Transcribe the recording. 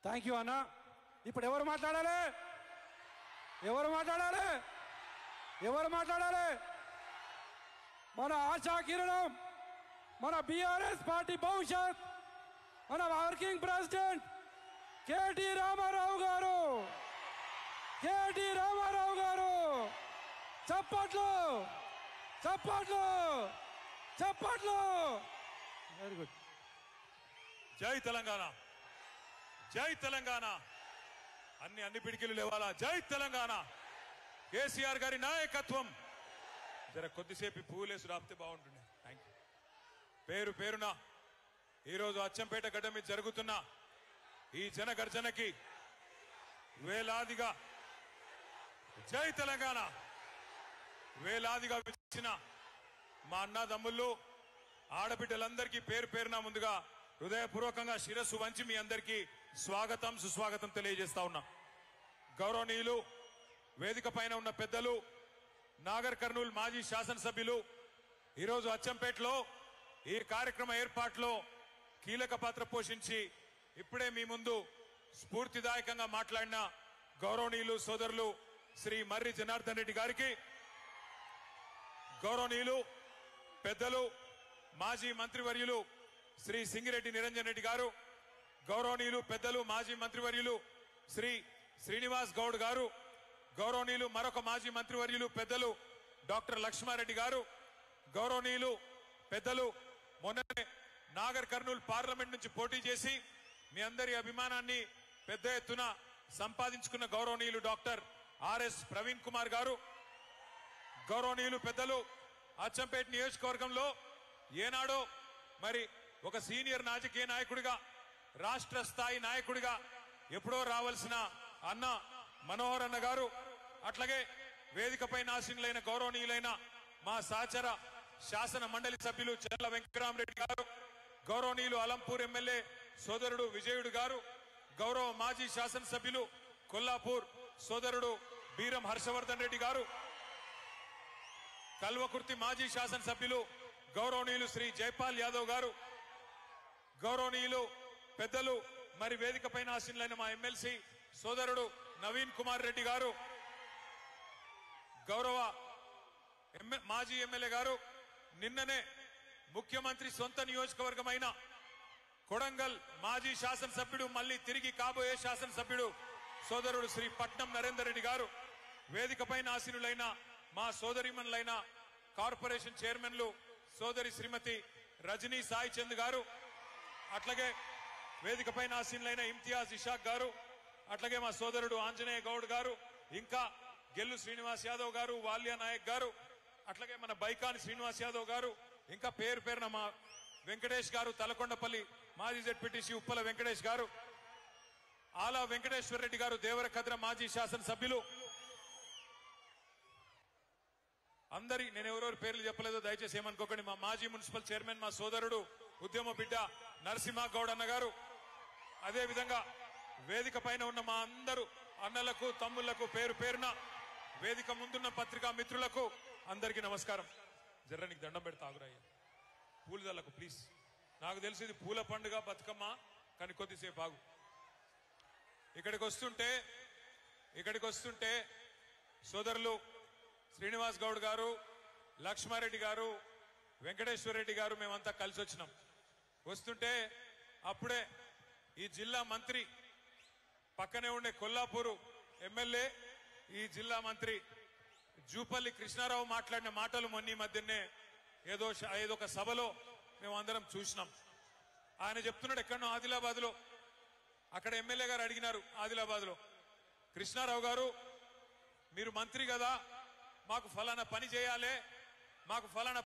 Thank you అన్న. ఇప్పుడు ఎవరు మాట్లాడాలి? ఎవరు మాట్లాడాలి? ఎవరు మాట్లాడాలి? మన ఆశా కిరణం, మన బీఆర్ఎస్ పార్టీ భవిష్యత్, మన వర్కింగ్ ప్రెసిడెంట్ కేటీ రామారావు గారు. కేటీ రామారావు గారు. చప్పట్లు చప్పట్లు చప్పట్లు. Very good. జై తెలంగాణ, జై తెలంగాణ. అన్ని పిడికిలు లేవాలా. జై తెలంగాణ. కేసీఆర్ గారి నాయకత్వం. జర కొద్దిసేపు పువ్వులేసి రాపితే బాగుంటుండే. Thank you. పేరు పేరున ఈరోజు అచ్చంపేట గడ్డ మీద జరుగుతున్న ఈ జనగర్జనకి వేలాదిగా జై తెలంగాణ వేలాదిగా వచ్చిన మా అన్నదమ్ముళ్ళు, ఆడబిడ్డలందరికీ పేరు పేరున ముందుగా హృదయపూర్వకంగా శిరస్సు వంచి మీ అందరికీ స్వాగతం సుస్వాగతం తెలియజేస్తా ఉన్నా. గౌరవనీయులు, వేదిక పైన ఉన్న పెద్దలు, నాగర్ కర్నూల్ మాజీ శాసనసభ్యులు, ఈరోజు అచ్చంపేటలో ఈ కార్యక్రమ ఏర్పాట్లో కీలక పాత్ర పోషించి ఇప్పుడే మీ ముందు స్ఫూర్తిదాయకంగా మాట్లాడిన గౌరవనీయులు సోదరులు శ్రీ మర్రి జనార్దన్ రెడ్డి గారికి, గౌరవనీయులు పెద్దలు మాజీ మంత్రివర్యులు శ్రీ సింగిరెడ్డి నిరంజన్ రెడ్డి గారు, గౌరవనీయులు పెద్దలు మాజీ మంత్రివర్యులు శ్రీ శ్రీనివాస్ గౌడ్ గారు, గౌరవనీయులు మరొక మాజీ మంత్రివర్యులు పెద్దలు డాక్టర్ లక్ష్మారెడ్డి గారు, గౌరవనీయులు పెద్దలు మొన్ననే నాగర్ కర్నూల్ పార్లమెంట్ నుంచి పోటీ చేసి మీ అందరి అభిమానాన్ని పెద్ద ఎత్తున సంపాదించుకున్న గౌరవనీయులు డాక్టర్ ఆర్ఎస్ ప్రవీణ్ కుమార్ గారు, గౌరవనీయులు పెద్దలు అచ్చంపేట నియోజకవర్గంలో ఏనాడో మరి ఒక సీనియర్ రాజకీయ నాయకుడిగా, రాష్ట్ర స్థాయి నాయకుడిగా ఎప్పుడో రావాల్సిన అన్న మనోహర్ అన్న గారు, అట్లాగే వేదికపై ఆసీనులైన గౌరవనీయులైన మా సహచర శాసన మండలి సభ్యులు చెర్ల వెంకటరామరెడ్డి గారు, గౌరవనీయులు అలంపూర్ ఎమ్మెల్యే సోదరుడు విజయుడు గారు, గౌరవ మాజీ శాసనసభ్యులు కొల్లాపూర్ సోదరుడు బీరం హర్షవర్ధన్ రెడ్డి గారు, కల్వకుర్తి మాజీ శాసనసభ్యులు గౌరవనీయులు శ్రీ జైపాల్ యాదవ్ గారు, గౌరవనీయులు పెద్దలు మరి వేదిక పైన ఆసీనులైన మా ఎమ్మెల్సీ సోదరుడు నవీన్ కుమార్ రెడ్డి గారు, గౌరవ మాజీ ఎమ్మెల్యే గారు, నిన్ననే ముఖ్యమంత్రి సొంత నియోజకవర్గమైన కొడంగల్ మాజీ శాసనసభ్యుడు మళ్లీ తిరిగి కాబోయే శాసనసభ్యుడు సోదరుడు శ్రీ పట్నం నరేందర్ రెడ్డి గారు, వేదిక పైన ఆసీనులైన మా సోదరిమణులైన కార్పొరేషన్ చైర్మన్లు సోదరి శ్రీమతి రజనీ సాయి చంద్ గారు, అట్లాగే వేదిక పైన ఆసీనులైన ఇమ్తియాజ్ ఇషాక్ గారు, అట్లాగే మా సోదరుడు ఆంజనేయ గౌడ్ గారు, ఇంకా గెల్లు శ్రీనివాస్ యాదవ్ గారు, వాల్యా నాయక్ గారు, అట్లాగే మన బైకాని శ్రీనివాస్ యాదవ్ గారు, ఇంకా పేరు పేరున మా వెంకటేష్ గారు, తలకొండపల్లి మాజీ జెడ్పీటీసీ ఉప్పల వెంకటేష్ గారు, ఆలా వెంకటేశ్వర రెడ్డి గారు, దేవరకద్ర మాజీ శాసనసభ్యులు, అందరి నేను ఎవరెవరి పేర్లు చెప్పలేదో దయచేసి ఏమనుకోకండి. మా మాజీ మున్సిపల్ చైర్మన్ మా సోదరుడు ఉద్యమ బిడ్డ నరసింహ గౌడ్ అన్న గారు, అదే విధంగా వేదిక పైన ఉన్న మా అందరూ అన్నలకు తమ్ముళ్లకు పేరు పేరున వేదిక ముందున్న పత్రికా మిత్రులకు అందరికీ నమస్కారం. జర్రానికి దండం పెడతా ఆగురయ్య, పూలు దళ్ళకు ప్లీజ్. నాకు తెలిసి ఇది పూల పండుగ బతుకమ్మ, కానీ కొద్దిసేపు ఆగు. ఇక్కడికి వస్తుంటే సోదరులు శ్రీనివాస్ గౌడ్ గారు, లక్ష్మారెడ్డి గారు, వెంకటేశ్వర రెడ్డి గారు మేమంతా కలిసి వచ్చినాం. వస్తుంటే అప్పుడే ఈ జిల్లా మంత్రి, పక్కనే ఉండే కొల్లాపూరు ఎమ్మెల్యే, ఈ జిల్లా మంత్రి జూపల్లి కృష్ణారావు మాట్లాడిన మాటలు మొన్న మధ్యనే ఏదో ఒక సభలో మేము అందరం చూసినాం. ఆయన చెప్తున్నాడు ఎక్కడో ఆదిలాబాద్ లో, అక్కడ ఎమ్మెల్యే గారు అడిగినారు ఆదిలాబాద్ లో, కృష్ణారావు గారు మీరు మంత్రి కదా, మాకు ఫలానా పని చేయాలి, మాకు ఫలానా